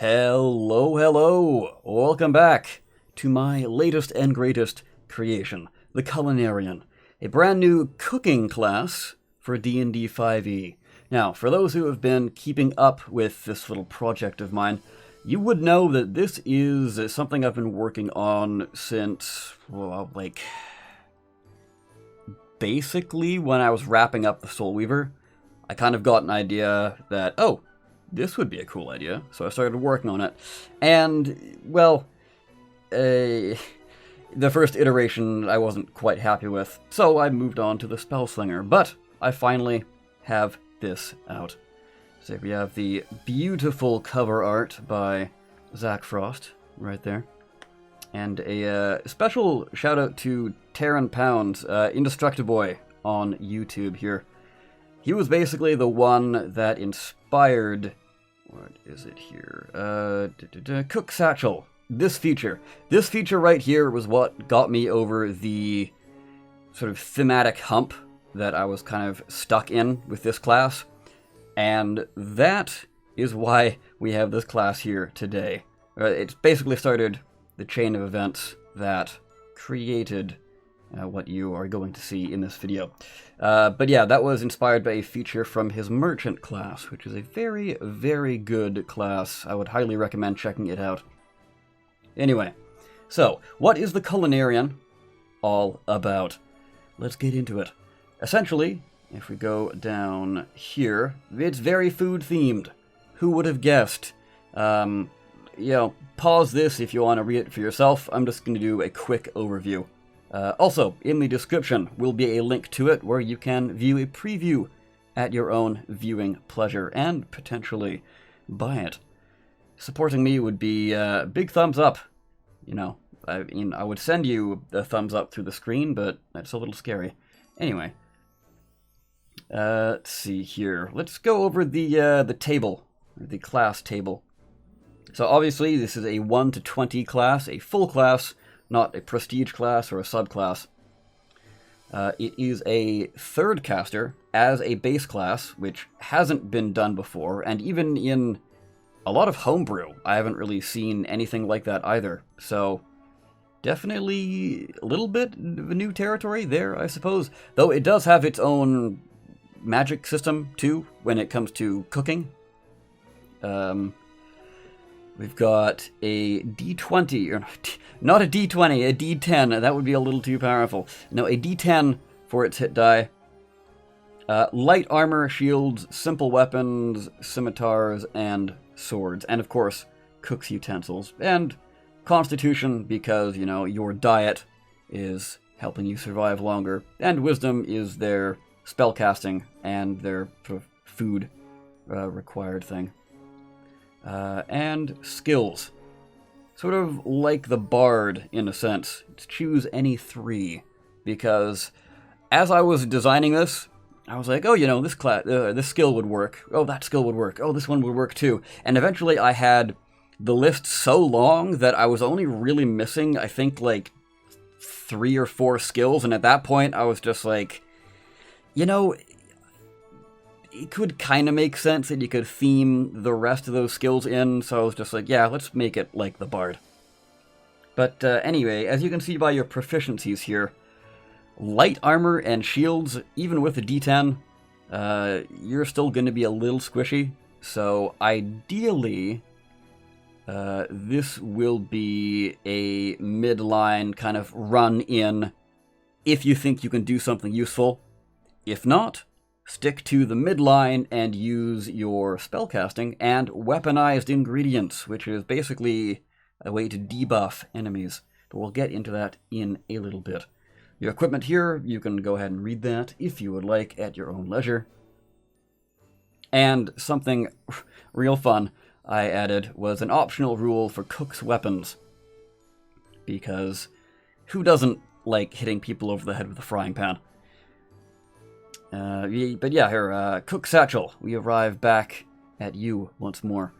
Hello, hello! Welcome back to my latest and greatest creation, the Culinarian, a brand new cooking class for D&D 5e. Now, for those who have been keeping up with this little project of mine, you would know that this is something I've been working on since, well, basically when I was wrapping up the Soul Weaver. I kind of got an idea that, oh, this would be a cool idea, so I started working on it. And, well, the first iteration I wasn't quite happy with, so I moved on to the Spellslinger. But I finally have this out. So we have the beautiful cover art by Zach Frost, right there. And a special shout out to Terran Pounds, Indestructiboy on YouTube here. He was basically the one that inspired, what is it here? Cook Satchel. This feature right here was what got me over the sort of thematic hump that I was kind of stuck in with this class. And that is why we have this class here today. It's basically started the chain of events that created what you are going to see in this video. But yeah, that was inspired by a feature from his merchant class, which is a very, very good class. I would highly recommend checking it out. Anyway, so what is the Culinarian all about? Let's get into it. Essentially, if we go down here, it's very food themed. Who would have guessed? Pause this if you want to read it for yourself. I'm just going to do a quick overview. Also, in the description will be a link to it where you can view a preview at your own viewing pleasure and potentially buy it. Supporting me would be a big thumbs up. You know, I would send you a thumbs up through the screen, but that's a little scary. Anyway, let's see here. Let's go over the table, the class table. So obviously this is a 1 to 20 class, a full class, not a prestige class or a subclass. It is a third caster as a base class, which hasn't been done before, and even in a lot of Homebrew, I haven't really seen anything like that either. So definitely a little bit of a new territory there, I suppose. Though it does have its own magic system, too, when it comes to cooking. We've got a D20, or not a D20, a D10. That would be a little too powerful. No, a D10 for its hit die. Light armor, shields, simple weapons, scimitars, and swords. And of course, cook's utensils. And constitution, because, you know, your diet is helping you survive longer. And wisdom is their spellcasting and their food required thing. And skills. Sort of like the bard, in a sense. It's choose any 3. Because as I was designing this, I was like, oh, you know, this skill would work. Oh, that skill would work. Oh, this one would work too. And eventually I had the list so long that I was only really missing, I think, like 3 or 4 skills. And at that point, I was just like, you know, it could kind of make sense that you could theme the rest of those skills in, so I was just like, yeah, let's make it like the bard. But anyway, as you can see by your proficiencies here, light armor and shields, even with a D10, you're still going to be a little squishy, so ideally, this will be a midline kind of run-in if you think you can do something useful. If not, stick to the midline and use your spellcasting and weaponized ingredients, which is basically a way to debuff enemies. But we'll get into that in a little bit. Your equipment here, you can go ahead and read that if you would like at your own leisure. And something real fun I added was an optional rule for cook's weapons. Because who doesn't like hitting people over the head with a frying pan? But yeah, here, Cook Satchel, we arrive back at you once more.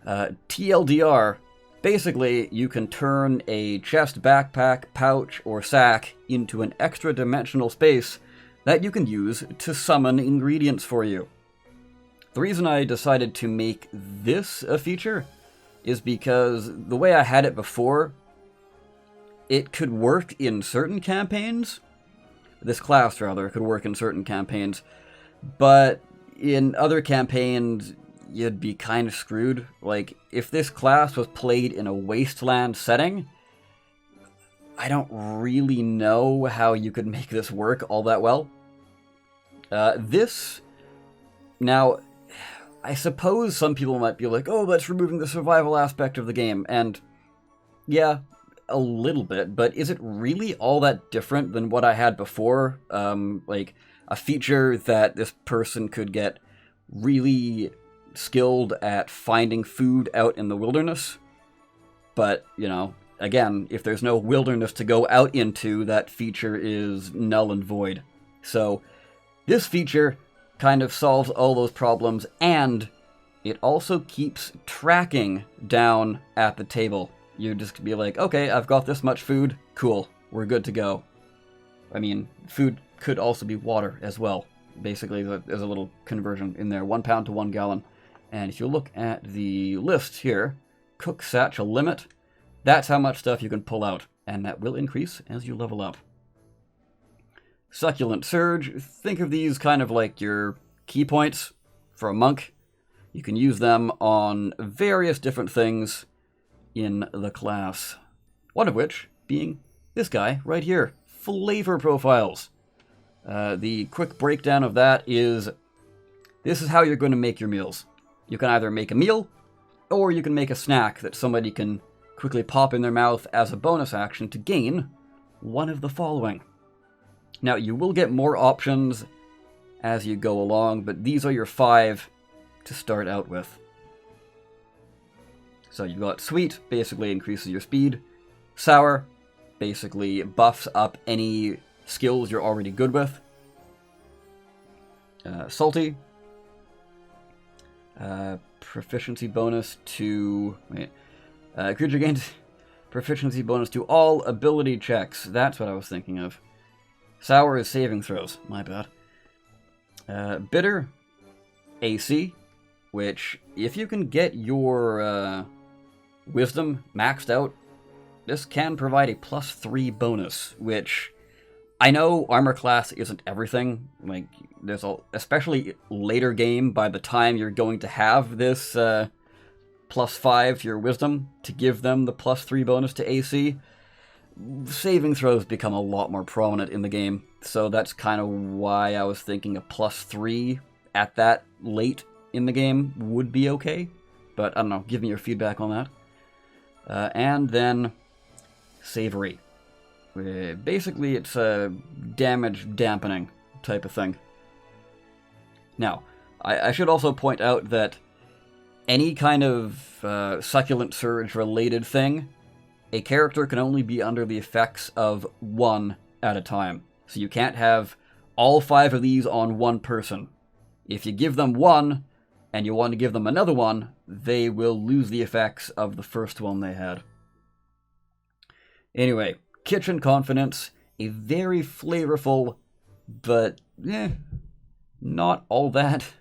TLDR, basically, you can turn a chest, backpack, pouch, or sack into an extra-dimensional space that you can use to summon ingredients for you. The reason I decided to make this a feature is because the way I had it before, it could work in certain campaigns. This class, rather, could work in certain campaigns. But in other campaigns, you'd be kind of screwed. Like, if this class was played in a wasteland setting, I don't really know how you could make this work all that well. Now, I suppose some people might be like, oh, that's removing the survival aspect of the game. And yeah, a little bit, but is it really all that different than what I had before? Like, a feature that this person could get really skilled at finding food out in the wilderness. But, you know, again, if there's no wilderness to go out into, that feature is null and void. So, this feature kind of solves all those problems, and it also keeps tracking down at the table. You just be like, okay, I've got this much food, cool, we're good to go. I mean, food could also be water as well. Basically, there's a little conversion in there, 1 pound to 1 gallon. And if you look at the list here, cook satchel limit, that's how much stuff you can pull out, and that will increase as you level up. Succulent Surge, think of these kind of like your key points for a monk. You can use them on various different things in the class. One of which being this guy right here, flavor profiles. The quick breakdown of that is, this is how you're going to make your meals. You can either make a meal, or you can make a snack that somebody can quickly pop in their mouth as a bonus action to gain one of the following. Now, you will get more options as you go along, but these are your 5 to start out with. So you've got sweet, basically increases your speed. Sour, basically buffs up any skills you're already good with. Salty, proficiency bonus to... creature gains proficiency bonus to all ability checks. That's what I was thinking of. Sour is saving throws. My bad. Bitter, AC, which, if you can get your wisdom maxed out, this can provide a +3 bonus, which I know armor class isn't everything. Like, there's especially later game, by the time you're going to have this +5 to your wisdom to give them the +3 bonus to AC, saving throws become a lot more prominent in the game. So that's kind of why I was thinking a +3 at that late in the game would be okay. But I don't know, give me your feedback on that. And then savory. Basically, it's a damage dampening type of thing. Now, I should also point out that any kind of succulent surge related thing, a character can only be under the effects of 1 at a time. So you can't have all 5 of these on one person. If you give them 1, and you want to give them another one, they will lose the effects of the first one they had. Anyway, Kitchen Confidence, a very flavorful, but not all that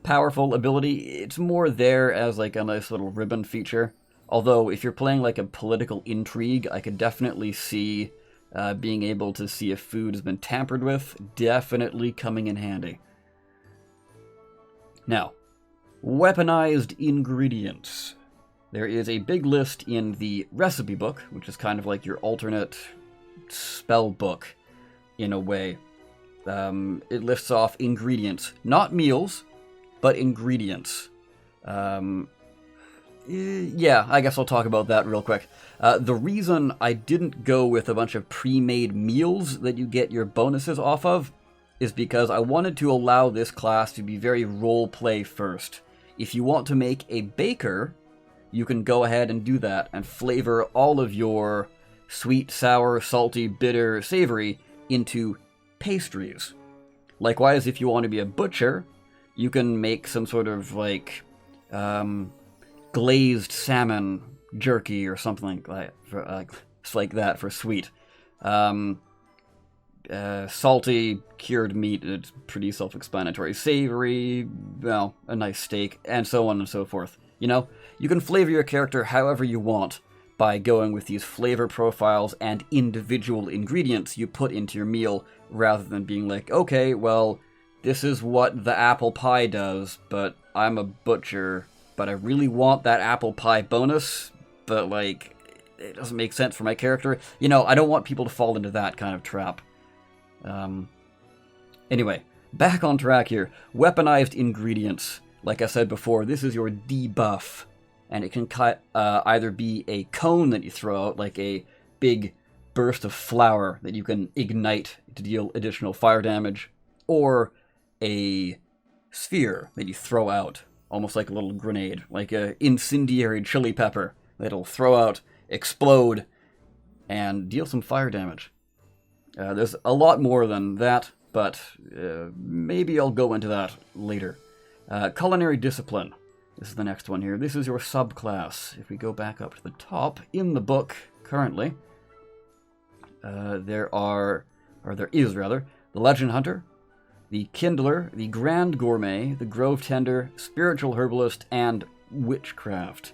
powerful ability. It's more there as like a nice little ribbon feature. Although, if you're playing like a political intrigue, I could definitely see being able to see if food has been tampered with, definitely coming in handy. Now, weaponized ingredients. There is a big list in the recipe book, which is kind of like your alternate spell book, in a way. It lists off ingredients, not meals, but ingredients. Yeah, I guess I'll talk about that real quick. The reason I didn't go with a bunch of pre-made meals that you get your bonuses off of is because I wanted to allow this class to be very role-play first. If you want to make a baker, you can go ahead and do that and flavor all of your sweet, sour, salty, bitter, savory into pastries. Likewise, if you want to be a butcher, you can make some sort of like glazed salmon jerky or something like that for sweet. Salty, cured meat, it's pretty self-explanatory. Savory, well, a nice steak, and so on and so forth. You know, You can flavor your character however you want by going with these flavor profiles and individual ingredients you put into your meal, rather than being like, okay, well, this is what the apple pie does, but I'm a butcher, but I really want that apple pie bonus, but like, it doesn't make sense for my character. You know, I don't want people to fall into that kind of trap. Anyway, back on track here. Weaponized ingredients. Like I said before, this is your debuff, and it can either be a cone that you throw out, like a big burst of flour that you can ignite to deal additional fire damage, or a sphere that you throw out, almost like a little grenade, like a incendiary chili pepper that'll throw out, explode, and deal some fire damage. There's a lot more than that, but maybe I'll go into that later. Culinary discipline. This is the next one here. This is your subclass. If we go back up to the top, in the book currently, there is the Legend Hunter, the Kindler, the Grand Gourmet, the Grove Tender, Spiritual Herbalist, and Witchcraft.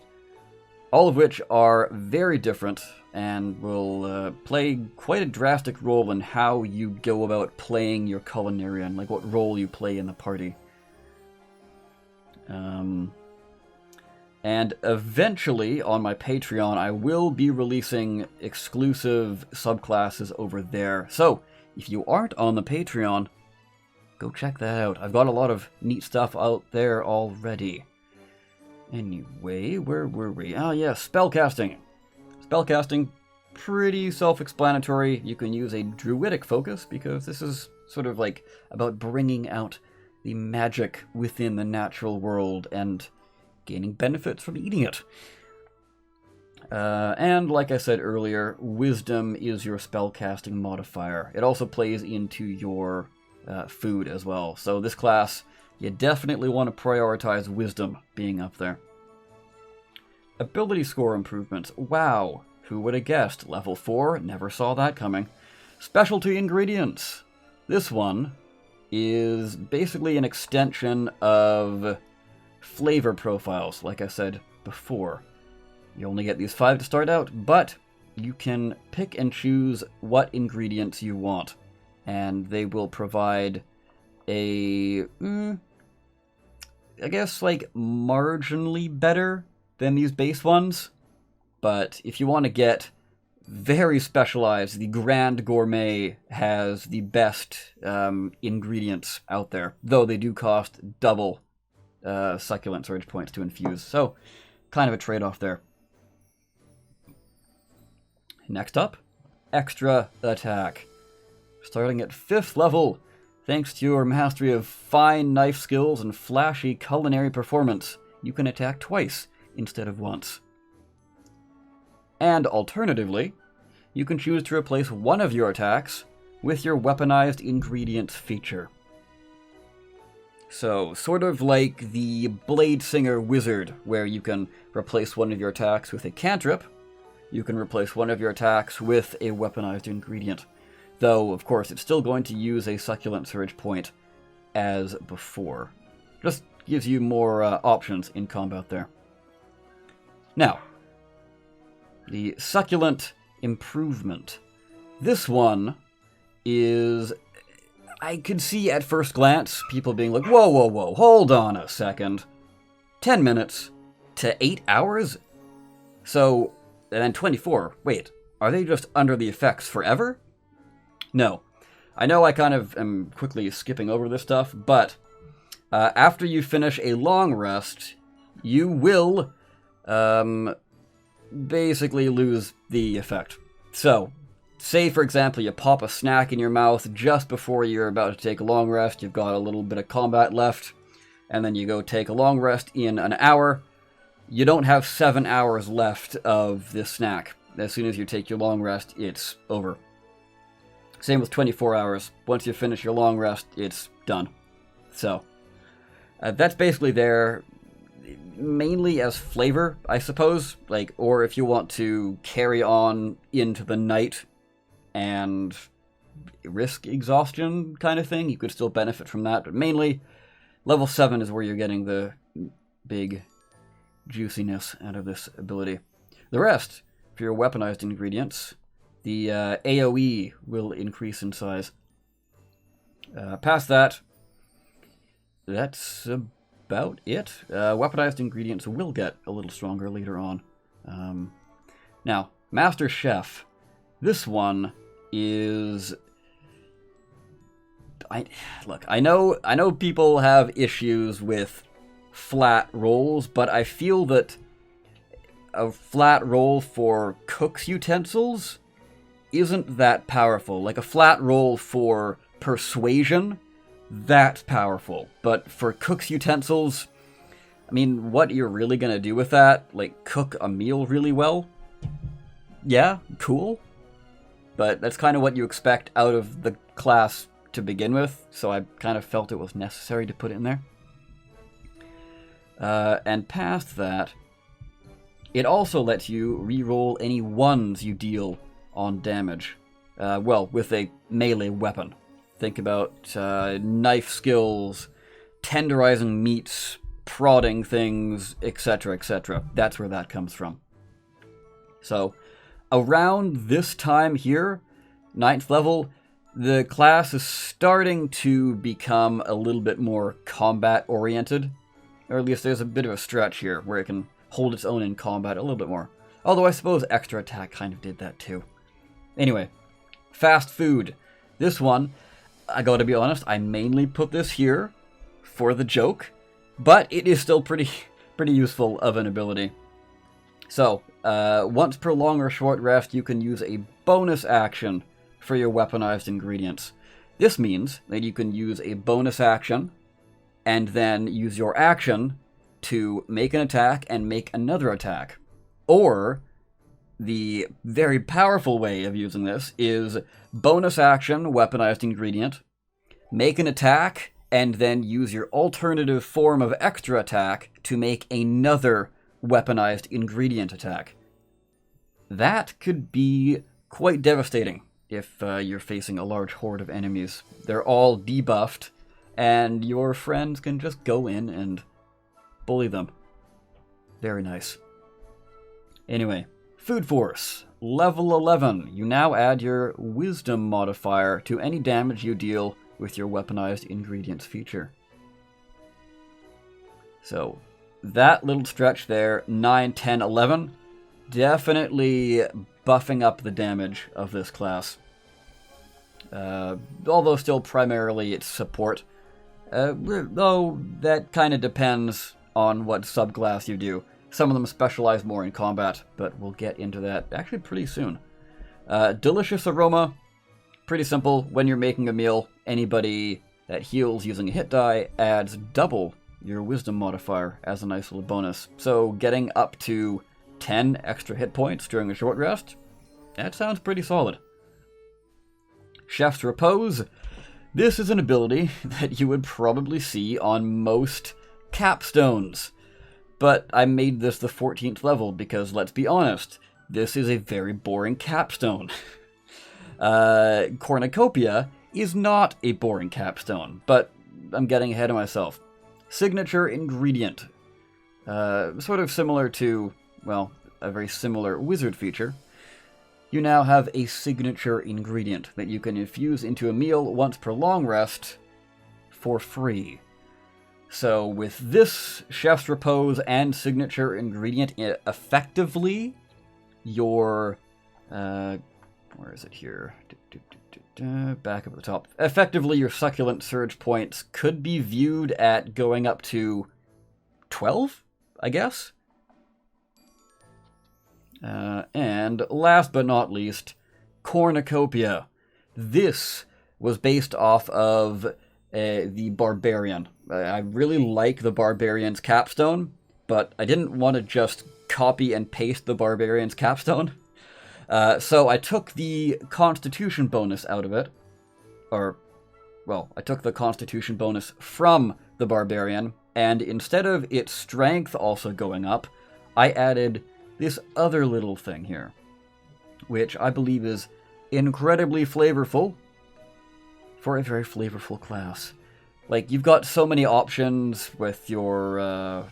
All of which are very different and will play quite a drastic role in how you go about playing your Culinarian, like what role you play in the party. And eventually, on my Patreon, I will be releasing exclusive subclasses over there. So, if you aren't on the Patreon, go check that out. I've got a lot of neat stuff out there already. Anyway, where were we? Ah, yeah, spellcasting. Spellcasting, pretty self-explanatory. You can use a druidic focus, because this is sort of like about bringing out the magic within the natural world and gaining benefits from eating it. And like I said earlier, wisdom is your spellcasting modifier. It also plays into your food as well. So this class, you definitely want to prioritize wisdom being up there. Ability score improvements. Wow, who would have guessed? Level 4, never saw that coming. Specialty ingredients. This one is basically an extension of flavor profiles, like I said before. You only get these 5 to start out, but you can pick and choose what ingredients you want, and they will provide a, I guess, like, marginally better than these base ones. But if you want to get very specialized, the Grand Gourmet has the best ingredients out there, though they do cost double Succulent Surge points to infuse, so kind of a trade-off there. Next up, Extra Attack. Starting at 5th level, thanks to your mastery of fine knife skills and flashy culinary performance, you can attack twice instead of once. And alternatively, you can choose to replace one of your attacks with your weaponized ingredients feature. So, sort of like the Blade Singer Wizard, where you can replace one of your attacks with a cantrip, you can replace one of your attacks with a weaponized ingredient. Though, of course, it's still going to use a Succulent Surge point as before. Just gives you more options in combat there. Now, the Succulent Improvement. This one is, I could see at first glance people being like, whoa, whoa, whoa, hold on a second. 10 minutes to 8 hours? So, and then 24. Wait, are they just under the effects forever? No. I know I kind of am quickly skipping over this stuff, but after you finish a long rest, you will basically lose the effect. So, say for example you pop a snack in your mouth just before you're about to take a long rest, you've got a little bit of combat left, and then you go take a long rest in an hour, you don't have 7 hours left of this snack. As soon as you take your long rest, it's over. Same with 24 hours. Once you finish your long rest, it's done. So, that's basically there mainly as flavor, I suppose. Like, or if you want to carry on into the night and risk exhaustion kind of thing, you could still benefit from that. But mainly, level 7 is where you're getting the big juiciness out of this ability. The rest, for your weaponized ingredients, the AoE will increase in size. Past that, that's about it. Weaponized ingredients will get a little stronger later on. Now, Master Chef. This one is... I know people have issues with flat rolls, but I feel that a flat roll for cook's utensils isn't that powerful. Like a flat roll for persuasion, that's powerful. But for cook's utensils, I mean, what you're really gonna do with that? Like, cook a meal really well? Yeah, cool. But that's kind of what you expect out of the class to begin with, so I kind of felt it was necessary to put it in there. And past that, it also lets you reroll any ones you deal on damage. Well, with a melee weapon. Think about knife skills, tenderizing meats, prodding things, etc., etc. That's where that comes from. So, around this time here, 9th level, the class is starting to become a little bit more combat-oriented. Or at least there's a bit of a stretch here where it can hold its own in combat a little bit more. Although I suppose extra attack kind of did that too. Anyway, fast food. This one, I gotta be honest, I mainly put this here for the joke, but it is still pretty useful of an ability. So, once per long or short rest, you can use a bonus action for your weaponized ingredients. This means that you can use a bonus action and then use your action to make an attack and make another attack. Or, the very powerful way of using this is bonus action, weaponized ingredient, make an attack, and then use your alternative form of extra attack to make another weaponized ingredient attack. That could be quite devastating if you're facing a large horde of enemies. They're all debuffed, and your friends can just go in and bully them. Very nice. Anyway, Food Force. Level 11. You now add your Wisdom modifier to any damage you deal with your weaponized ingredients feature. So, that little stretch there, 9, 10, 11, definitely buffing up the damage of this class. Although still primarily it's support. Though that kind of depends on what subclass you do. Some of them specialize more in combat, but we'll get into that actually pretty soon. Delicious Aroma, pretty simple. When you're making a meal, anybody that heals using a hit die adds double your Wisdom modifier as a nice little bonus. So getting up to 10 extra hit points during a short rest, that sounds pretty solid. Chef's Repose. This is an ability that you would probably see on most capstones. But I made this the 14th level because, let's be honest, this is a very boring capstone. Cornucopia is not a boring capstone, but I'm getting ahead of myself. Signature ingredient. Sort of similar to, well, a very similar wizard feature. You now have a signature ingredient that you can infuse into a meal once per long rest for free. So with this Chef's Repose and signature ingredient, effectively your... where is it here? Back up at the top. Effectively, your Succulent Surge points could be viewed at going up to 12, I guess? And last but not least, Cornucopia. This was based off of the Barbarian. I really like the Barbarian's capstone, but I didn't want to just copy and paste the Barbarian's capstone. So I took the Constitution bonus out of it. I took the Constitution bonus from the Barbarian, and instead of its strength also going up, I added this other little thing here, which I believe is incredibly flavorful for a very flavorful class. Like, you've got so many options with your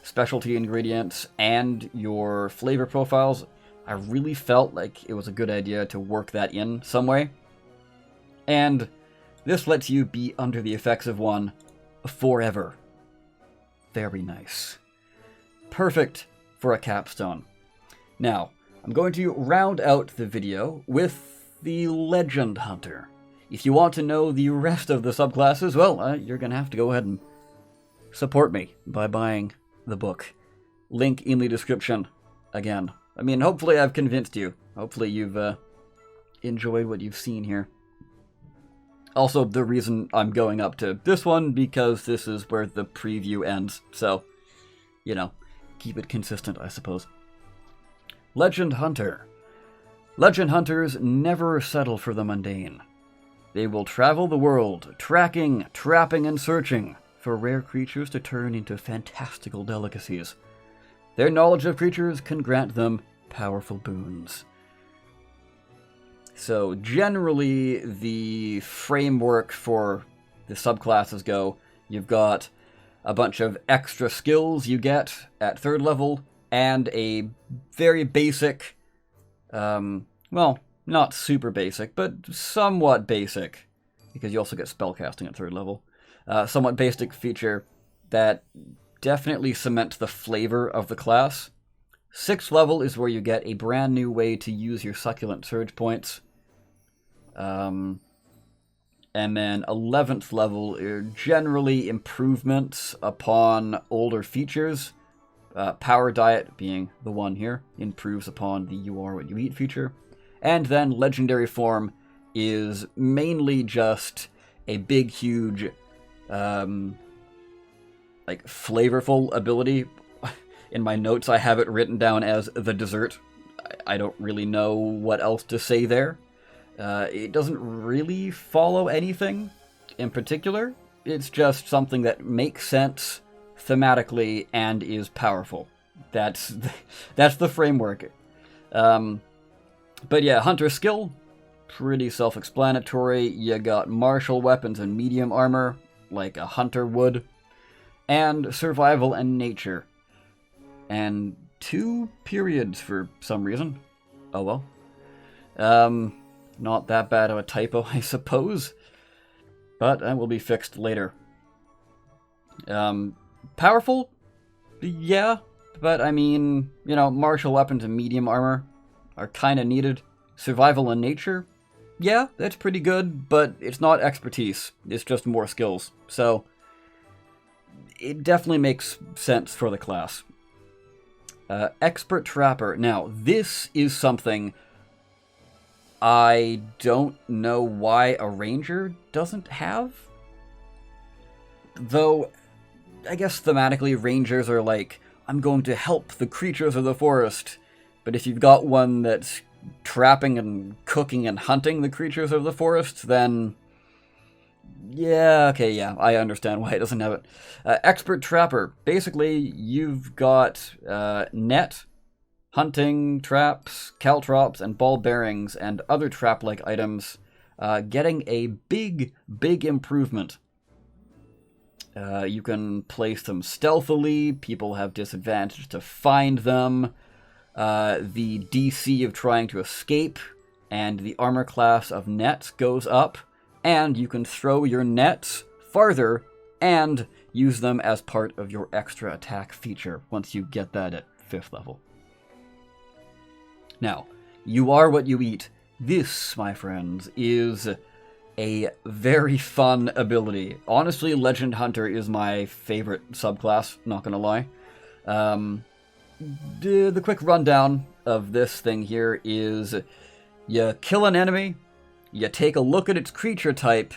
specialty ingredients and your flavor profiles, I really felt like it was a good idea to work that in some way. And this lets you be under the effects of one forever. Very nice. Perfect for a capstone. Now, I'm going to round out the video with the Legend Hunter. If you want to know the rest of the subclasses, well, you're going to have to go ahead and support me by buying the book. Link in the description. Again, I mean, hopefully I've convinced you. Hopefully you've enjoyed what you've seen here. Also, the reason I'm going up to this one, because this is where the preview ends. So, you know, keep it consistent, I suppose. Legend Hunter. Legend Hunters never settle for the mundane. They will travel the world, tracking, trapping, and searching for rare creatures to turn into fantastical delicacies. Their knowledge of creatures can grant them powerful boons. So generally, the framework for the subclasses go, you've got a bunch of extra skills you get at 3rd level, and a very basic, well, not super basic, but somewhat basic, because you also get spellcasting at 3rd level, somewhat basic feature that definitely cements the flavor of the class. 6th level is where you get a brand new way to use your Succulent Surge points. And then 11th level are generally improvements upon older features. Power Diet, being the one here, improves upon the You Are What You Eat feature. And then Legendary Form is mainly just a big, huge, like, flavorful ability. In my notes, I have it written down as the dessert. I don't really know what else to say there. It doesn't really follow anything in particular. It's just something that makes sense thematically and is powerful. That's the framework. But yeah, Hunter skill, pretty self-explanatory. You got martial weapons and medium armor, like a hunter would. And survival and nature. And 2 periods for some reason. Oh well. Not that bad of a typo, I suppose. But that will be fixed later. Powerful? Yeah. But, I mean, you know, martial weapons and medium armor are kind of needed. Survival and nature? Yeah, that's pretty good, but it's not expertise. It's just more skills. So, it definitely makes sense for the class. Expert Trapper. Now, this is something I don't know why a ranger doesn't have. Though, I guess thematically, rangers are like, I'm going to help the creatures of the forest. But if you've got one that's trapping and cooking and hunting the creatures of the forest, then yeah, okay, yeah, I understand why it doesn't have it. Expert Trapper. Basically, you've got net, hunting, traps, caltrops, and ball bearings, and other trap-like items, getting a big, big improvement. You can place them stealthily, people have disadvantage to find them, the DC of trying to escape, and the armor class of net goes up, and you can throw your nets farther and use them as part of your extra attack feature once you get that at 5th level. Now, You Are What You Eat. This, my friends, is a very fun ability. Honestly, Legend Hunter is my favorite subclass, not gonna lie. The quick rundown of this thing here is you kill an enemy, you take a look at its creature type,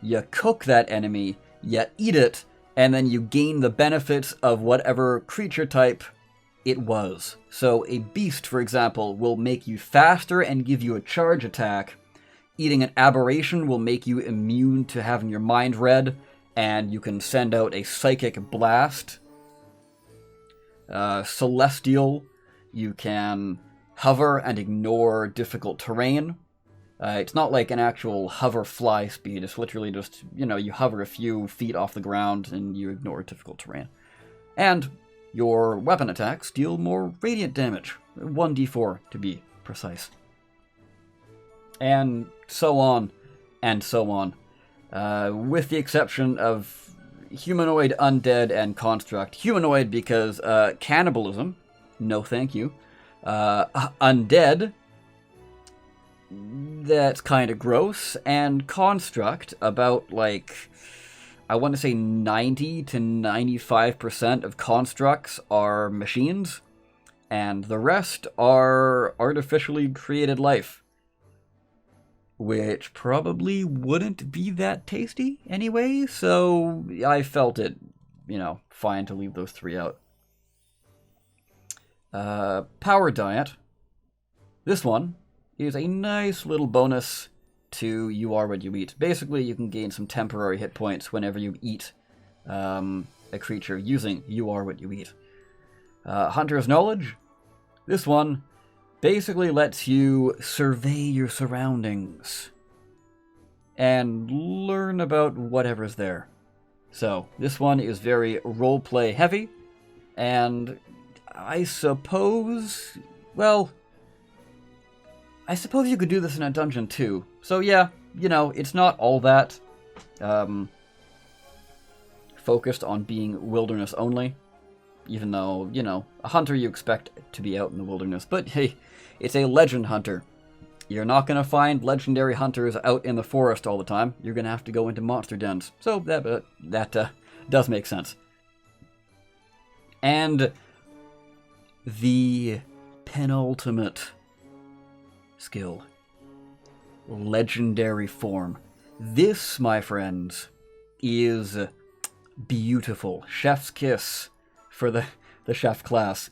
you cook that enemy, you eat it, and then you gain the benefits of whatever creature type it was. So a beast, for example, will make you faster and give you a charge attack. Eating an aberration will make you immune to having your mind read, and you can send out a psychic blast. Celestial, you can hover and ignore difficult terrain. It's not like an actual hover fly speed, it's literally just, you know, you hover a few feet off the ground and you ignore difficult terrain. And your weapon attacks deal more radiant damage, 1d4 to be precise. And so on, and so on. With the exception of humanoid, undead, and construct. Humanoid because cannibalism, no thank you. Undead, that's kind of gross. And construct, about like, I want to say 90 to 95% of constructs are machines, and the rest are artificially created life. Which probably wouldn't be that tasty anyway, so I felt it, fine to leave those 3 out. Power diet. This one is a nice little bonus to You Are What You Eat. Basically, you can gain some temporary hit points whenever you eat a creature using You Are What You Eat. Hunter's Knowledge. This one basically lets you survey your surroundings and learn about whatever's there. So, this one is very roleplay heavy, and I suppose you could do this in a dungeon too. So yeah, it's not all that focused on being wilderness only, even though, a hunter you expect to be out in the wilderness, but hey, it's a legend hunter. You're not going to find legendary hunters out in the forest all the time. You're going to have to go into monster dens. So that does make sense. And the penultimate skill. Legendary form. This, my friends, is beautiful. Chef's kiss for the chef class.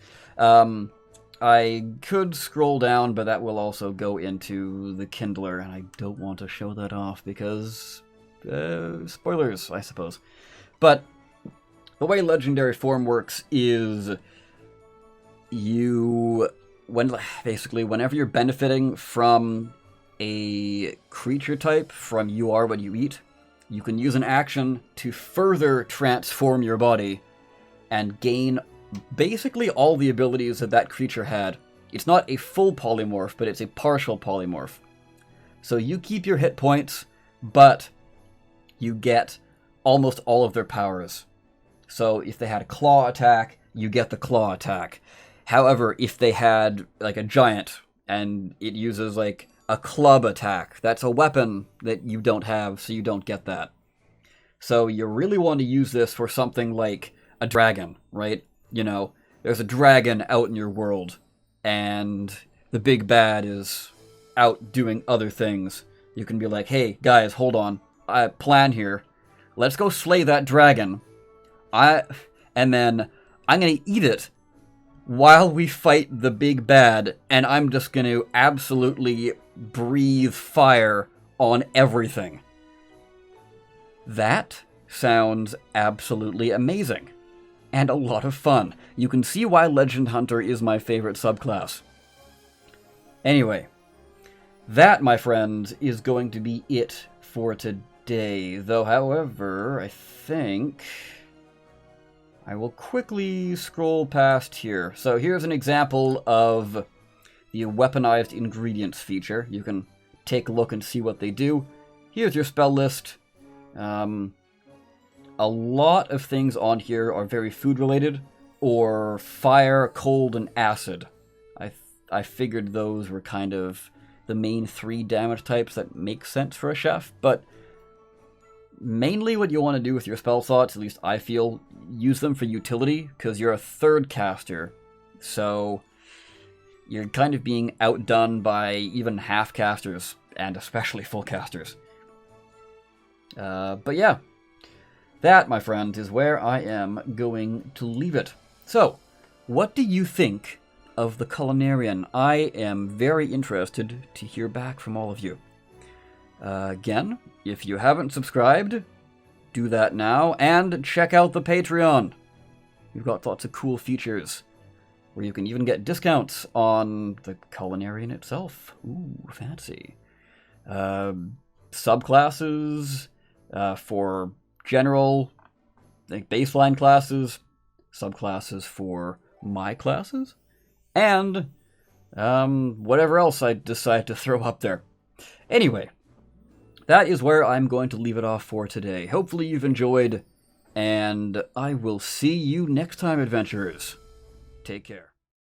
I could scroll down, but that will also go into the Kindler, and I don't want to show that off because spoilers, I suppose. But the way legendary form works is whenever you're benefiting from a creature type from You Are What You Eat, you can use an action to further transform your body and gain basically all the abilities that creature had. It's not a full polymorph, but it's a partial polymorph. So you keep your hit points, but you get almost all of their powers. So if they had a claw attack, you get the claw attack. However, if they had like a giant and it uses like a club attack, that's a weapon that you don't have, so you don't get that. So you really want to use this for something like a dragon, right? There's a dragon out in your world, and the big bad is out doing other things. You can be like, hey, guys, hold on. I plan here. Let's go slay that dragon. And then I'm going to eat it while we fight the big bad, and I'm just going to absolutely breathe fire on everything. That sounds absolutely amazing. And a lot of fun. You can see why Legend Hunter is my favorite subclass. Anyway, that, my friends, is going to be it for today. Though, however, I think I will quickly scroll past here. So here's an example of the weaponized ingredients feature. You can take a look and see what they do. Here's your spell list. A lot of things on here are very food related, or fire, cold, and acid. I figured those were kind of the main 3 damage types that make sense for a chef, but mainly what you want to do with your spell slots, at least I feel, use them for utility, because you're a 3rd caster, so you're kind of being outdone by even half casters, and especially full casters. But yeah. That, my friend, is where I am going to leave it. So, what do you think of the Culinarian? I am very interested to hear back from all of you. Again, if you haven't subscribed, do that now, and check out the Patreon. We've got lots of cool features, where you can even get discounts on the Culinarian itself. Ooh, fancy. Subclasses for general, like baseline classes, subclasses for my classes, and whatever else I decide to throw up there. Anyway, that is where I'm going to leave it off for today. Hopefully you've enjoyed, and I will see you next time, adventurers. Take care.